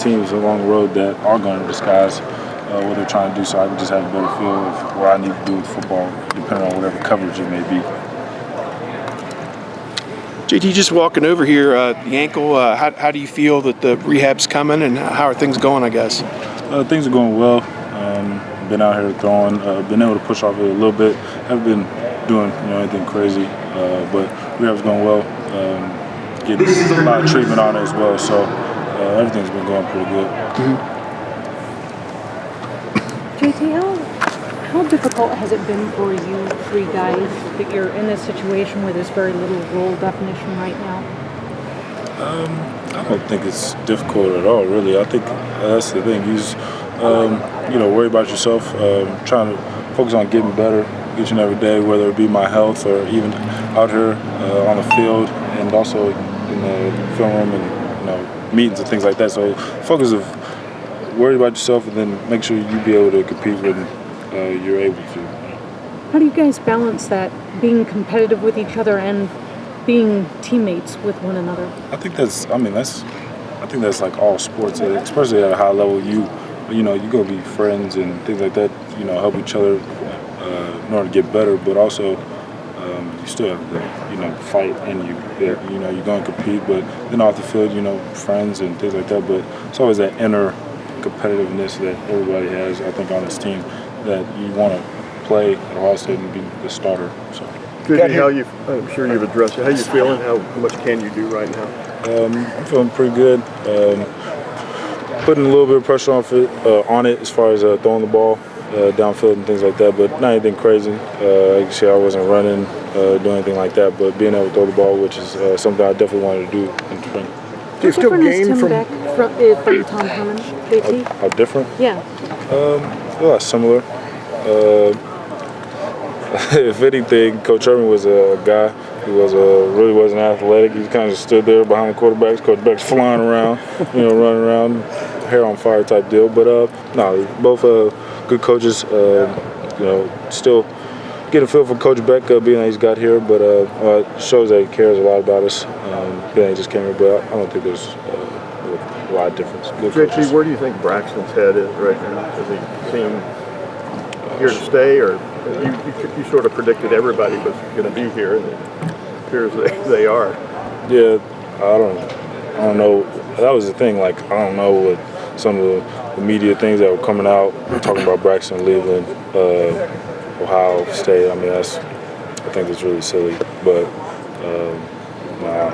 teams along the road that are going to disguise what they're trying to do, so I can just have a better feel of what I need to do with football, depending on whatever coverage it may be. JT, just walking over here, the ankle, how do you feel that the rehab's coming, and how are things going, I guess? Things are going well. Been out here throwing, been able to push off it a little bit. Haven't been doing anything crazy, but rehab's going well. Getting a lot of treatment on it as well, so everything's been going pretty good. JT, how difficult has it been for you three guys that you're in this situation where there's very little role definition right now? I don't think it's difficult at all, really. I think that's the thing. You just, worry about yourself, trying to focus on getting better each and every day, whether it be my health or even out here on the field and also in the film room and meetings and things like that. So focus of worry about yourself and then make sure you be able to compete when you're able to. How do you guys balance that, being competitive with each other and being teammates with one another? I think that's like all sports, especially at a high level. You go be friends and things like that. Help each other in order to get better, but also you still have to fight and you're going to compete. But then off the field, friends and things like that. But it's always that inner competitiveness that everybody has, I think, on this team, that you want to play at Ohio State and be the starter. So. I'm sure you've addressed it. How you feeling? How much can you do right now? I'm feeling pretty good. Putting a little bit of pressure on it as far as throwing the ball downfield and things like that, but not anything crazy. Like you see, I wasn't running, doing anything like that, but being able to throw the ball, which is something I definitely wanted to do in spring. Do you still gain from Tom Herman, JT? How different? Yeah. A lot similar. If anything, Coach Herman was a guy who really wasn't athletic. He kind of stood there behind the quarterbacks. Quarterbacks flying around, running around, hair on fire type deal. But no, both good coaches. Still get a feel for Coach Beck being that he's got here, but it shows that he cares a lot about us. Being that he just came here, but I don't think there's a lot of difference. JT, where do you think Braxton's head is right now? Does he seem here to stay, or you sort of predicted everybody was going to be here, and it appears they are. Yeah, I don't know. That was the thing. Like, I don't know what some of the media things that were coming out talking about Braxton leaving Ohio State. I mean, I think that's really silly. But nah.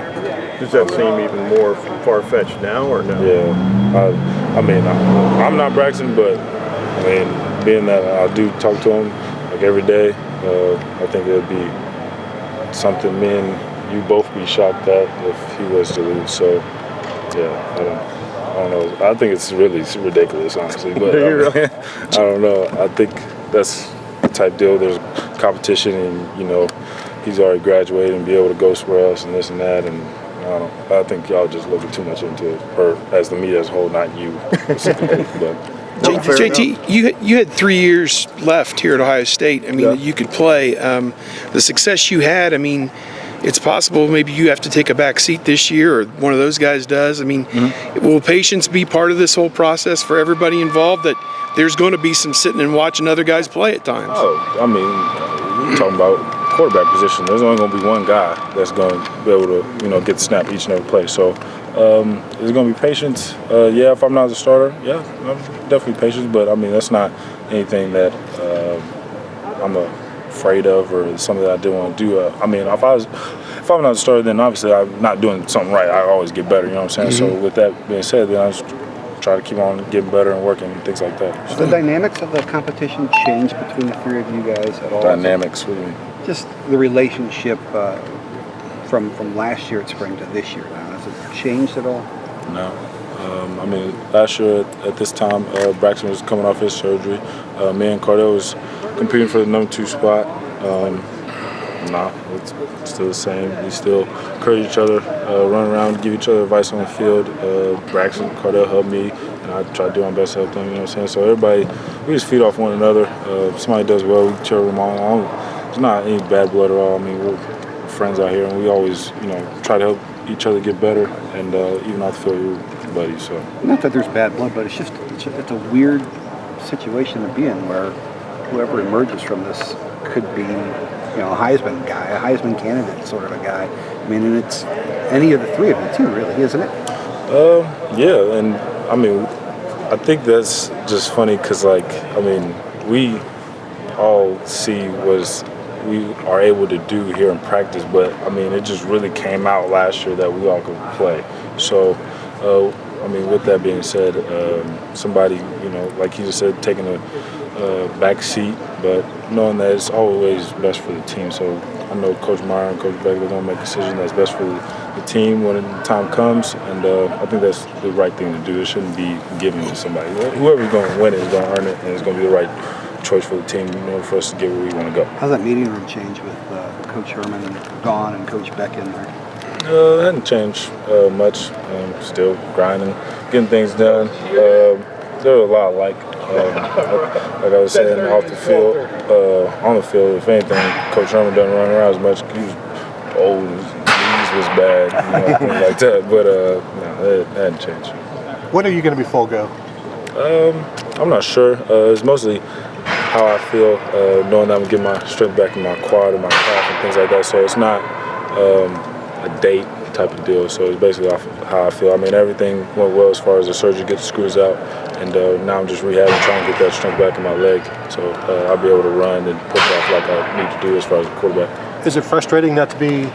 Does that seem even more far-fetched now, or no? Yeah. I'm not Braxton, but being that I do talk to him like every day, I think it'd be something me and you both be shocked at if he was to lose. So, yeah, I don't know. I think it's really ridiculous, honestly. But I don't know. I think that's the type deal. There's competition, and he's already graduated and be able to go somewhere else and this and that. And I think y'all just looking too much into it, or as the media as a whole, not you specifically, but. JT, you had 3 years left here at Ohio State. That you could play. The success you had, it's possible maybe you have to take a back seat this year, or one of those guys does. Will patience be part of this whole process for everybody involved, that there's going to be some sitting and watching other guys play at times? We're talking about quarterback position. There's only going to be one guy that's going to be able to, get the snap each and every play. So is it going to be patience? Yeah, if I'm not the starter, yeah, I'm definitely patient. But that's not anything that I'm afraid of or something that I didn't want to do. If I'm not the starter, then obviously I'm not doing something right. I always get better. You know what I'm saying? So with that being said, then I just try to keep on getting better and working and things like that. Has the dynamics of the competition changed between the three of you guys at all? Dynamics, what do you mean? Just the relationship from last year at spring to this year now. Has it changed at all? No. Last year at this time, Braxton was coming off his surgery. Me and Cardell was competing for the number 2 spot. It's still the same. We still encourage each other, run around, give each other advice on the field. Braxton, Cardell helped me, and I try to do my best to help them. You know what I'm saying? So everybody, we just feed off one another. If somebody does well, we cheer them on. There's not any bad blood at all. We're friends out here, and we always, try to help each other get better. And even off the field, buddies. So Not that there's bad blood, but it's a weird situation to be in where whoever emerges from this could be, a Heisman guy, a Heisman candidate sort of a guy. I mean, and it's any of the three of you too, really, isn't it? Yeah, and I mean, I think that's just funny because, we all see what we are able to do here in practice, but I mean, it just really came out last year that we all could play. So, with that being said, somebody, like you just said, taking a back seat, but knowing that it's always best for the team. So I know Coach Meyer and Coach Beck are going to make a decision that's best for the team when the time comes, and I think that's the right thing to do. It shouldn't be given to somebody. Whoever's going to win it is going to earn it, and it's going to be the right choice for the team in order for us to get where we want to go. How's that meeting room change with Coach Herman gone and Coach Beck in there? It hasn't changed much. Still grinding, getting things done. They're a lot alike. Like I was saying, off the field, on the field, if anything, Coach Herman doesn't run around as much. He was old, his knees was bad, things like that. But no, it hadn't changed. When are you going to be full go? I'm not sure. It's mostly how I feel, knowing that I'm getting my strength back in my quad and my calf and things like that. So it's not a date type of deal. So it's basically off how I feel. I mean, everything went well as far as the surgery, get the screws out, and now I'm just rehabbing, trying to get that strength back in my leg. So I'll be able to run and push off like I need to do as far as a quarterback. Is it frustrating not to be